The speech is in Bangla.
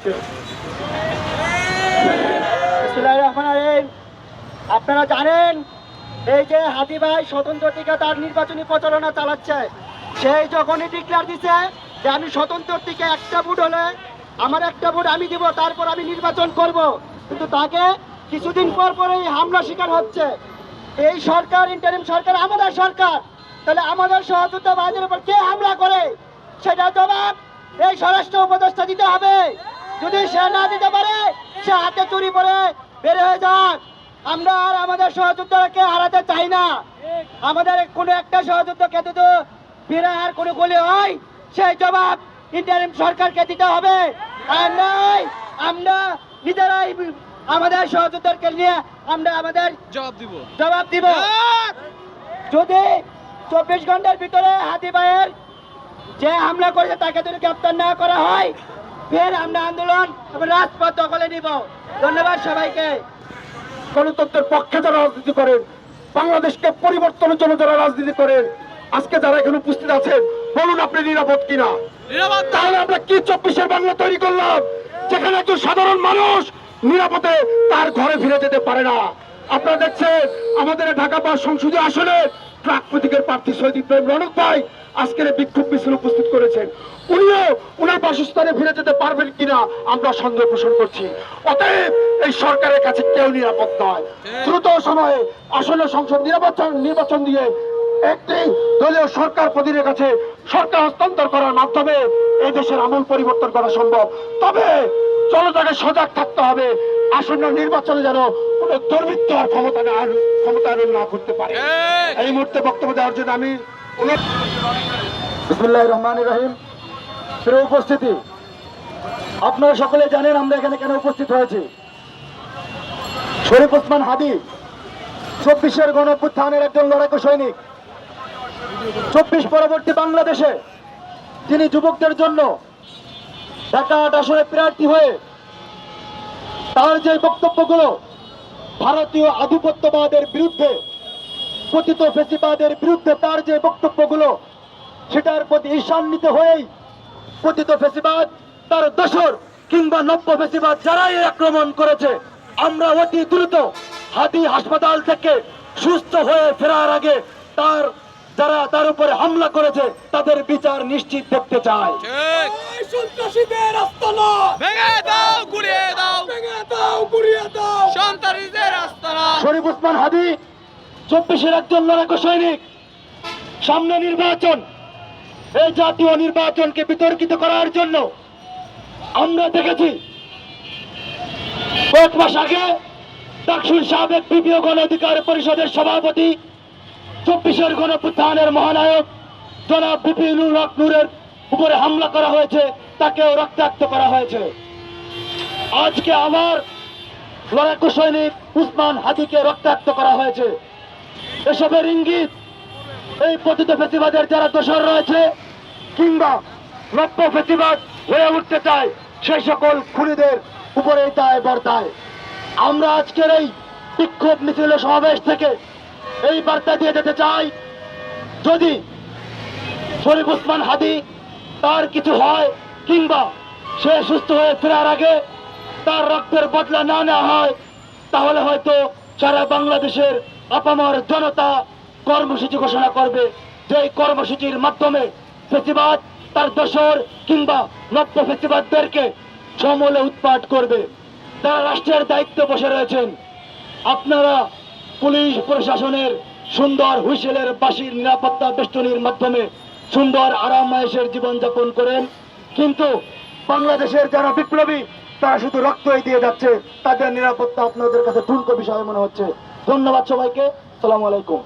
আজকে। আপনারা জানেন এই যে হাদি ভাই স্বতন্ত্র টিকা তার নির্বাচনী প্রচারণা চালাচ্ছে, সেই যখনই ডিক্লেয়ার দিছে যে আমি স্বতন্ত্র টিকা একটা ভোট হলে আমার একটা ভোট আমি দিব, তারপর আমি নির্বাচন করব, কিন্তু তাকে কিছুদিন পর পরেই হামলা শিকার হচ্ছে। এই সরকার, ইন্টারিম সরকার আমাদের সরকার, তাহলে আমাদের সহযোদ্ধা ভাইদের উপর কে হামলা করে সেটা জবাব এই স্বরাষ্ট্র উপদেষ্টা দিতে হবে। যদি সে না দিতে পারে সে হাতে চুরি পরে বের হয়ে যাক। আমরা আর আমাদের সহযোদ্ধাকে হারাতে চাই না। আমাদের কোনো একটা সহযোদ্ধাকে যদি বিরার কোনো গুলি হয় সেই জবাব ইন্টারিম সরকারকে দিতে হবে। আর নয় আমরা নিজেরাই আমাদের সহযোদ্ধাকে নিয়ে আমরা আমাদের জবাব দিব। যদি 24 ঘন্টার ভিতরে হাদি ভাইয়ের যে হামলা করেছে তাকে যদি গ্রেপ্তার না করা হয়, ফের আমরা আন্দোলন এবং রাজপথ দখলে নিব। ধন্যবাদ সবাইকে। গণতন্ত্রের পক্ষে যারা রাজনীতি করেন, বাংলাদেশকে পরিবর্তনের জন্য যারা রাজনীতি করেন, আজকে যারা এখানে উপস্থিত আছেন, বলুন আপনি নিরাপদ কিনা? তাহলে আমরা কি 24-এর বাংলা তৈরি করলাম, যেখানে একজন সাধারণ মানুষ নিরাপদে তার ঘরে ফিরে যেতে পারে না? আপনারা দেখছেন আমাদের ঢাকা 5 সংসদীয় আসনে ট্রাক প্রতীকের প্রার্থী শহীদ ইব্রাহিম রনক ভাই আজকের বিক্ষোভ মিছিল উপস্থিত করেছেন। উনিও ওনার বাসস্থানে ফিরে যেতে পারবেন কিনা আমরা সন্দেহ পোষণ করছি। অতএব এই সরকারের কাছে কেউ নিরাপদ নয়। দ্রুত সময়ে আসন্ন সংসদ নির্বাচন দিয়ে একটি দলীয় সরকার প্রতিনিধির কাছে সরকার হস্তান্তর করার মাধ্যমে এই দেশের আমূল পরিবর্তন করা সম্ভব। তবে জনতাকে সজাগ থাকতে হবে, আসন্ন নির্বাচনে যেন কোন দুর্বৃত্ত আর ক্ষমতায়ন না করতে পারে। এই মুহূর্তে বক্তব্য দেওয়ার জন্য আমি বিসমিল্লাহির রহমানির রহিম। প্রিয় উপস্থিতি, আপনারা সকলে জানেন আমরা এখানে কেন উপস্থিত হয়েছি। শরীফ ওসমান হাদি 24-এর গণঅভ্যুত্থানের একজন লড়াকু সৈনিক। 24 পরবর্তী বাংলাদেশে তিনি যুবকদের জন্য ঢাকা 8 আসনে প্রার্থী হয়ে তার যে বক্তব্যগুলো ভারতীয় আধিপত্যবাদের বিরুদ্ধে, পতিত ফেসিবাদের বিরুদ্ধে তার যে বক্তব্যগুলো, সেটার প্রতি ঈশান্বিত হয়েই পতিত ফেসিবাদ, তার দোসর কিংবা নব্য ফেসিবাদ যারাই আক্রমণ করেছে, আমরা অতি দ্রুত হাদি হাসপাতাল থেকে সুস্থ হয়ে ফেরার আগে যারা তার উপরে হামলা করেছে তাদের বিচার নিশ্চিত দেখতে চাই। সন্ত্রাসীদের আস্তানা ভেঙে দাও, গুড়িয়ে দাও, ভেঙে দাও, গুড়িয়ে দাও, সন্ত্রাসীদের আস্তানা। শরীফ ওসমান হাদি 24-এর একজন লড়াকু সৈনিক। সামনে নির্বাচন, এই জাতীয় নির্বাচনকে বিতর্কিত করার জন্য আমরা দেখেছি কয়েক মাস আগে ডাকসুর সাবেক বিপিও গণ অধিকার পরিষদের সভাপতি, 24-এর গণঅভ্যুত্থানের মহানায়ক জনাব বিপিনুর হক নূরের উপরে হামলা করা হয়েছে, তাকেও রক্তাক্ত করা হয়েছে। আজকে আবার লড়াকু সৈনিক উসমান হাদিকে রক্তাক্ত করা হয়েছে। এসবের ইঙ্গিত এই পতিত ফেসিবাদের যারা দোসর রয়েছে কিংবা নব্য ফেসিবাদ হয়ে উঠতে চায় সেই সকল খুনিদের উপরে দায় বর্তায়। আমরা আজকের এই বিক্ষোভ মিছিল সমাবেশ থেকে এই বার্তা দিয়ে যেতে চাই, যদি শরীফ ওসমান হাদি তার কিছু হয় কিংবা সে সুস্থ হয়ে ফেরার আগে তার রক্তের বদলা না নেওয়া হয়, তাহলে হয়তো সারা বাংলাদেশের আপামর জনতা কর্মসূচি ঘোষণা করবে, যে কর্মসূচির মাধ্যমে ফেসিবাদ তার দোসর কিংবা নব্য ফেসিবাদদেরকে সমূলে উৎপাট করবে। তারা রাষ্ট্রের দায়িত্বে বসে রয়েছেন। আপনারা পুলিশ প্রশাসনের সুন্দর হুইসেলের বাঁশির নিরাপত্তা বেষ্টনীর মাধ্যমে সুন্দর আরামায়েশের জীবনযাপন করেন, কিন্তু বাংলাদেশের যারা বিপ্লবী তারা শুধু রক্তই দিয়ে যাচ্ছে, তাদের নিরাপত্তা আপনাদের কাছে ঠুনকো বিষয় মনে হচ্ছে। ধন্যবাদ সবাইকে। আসসালামু আলাইকুম।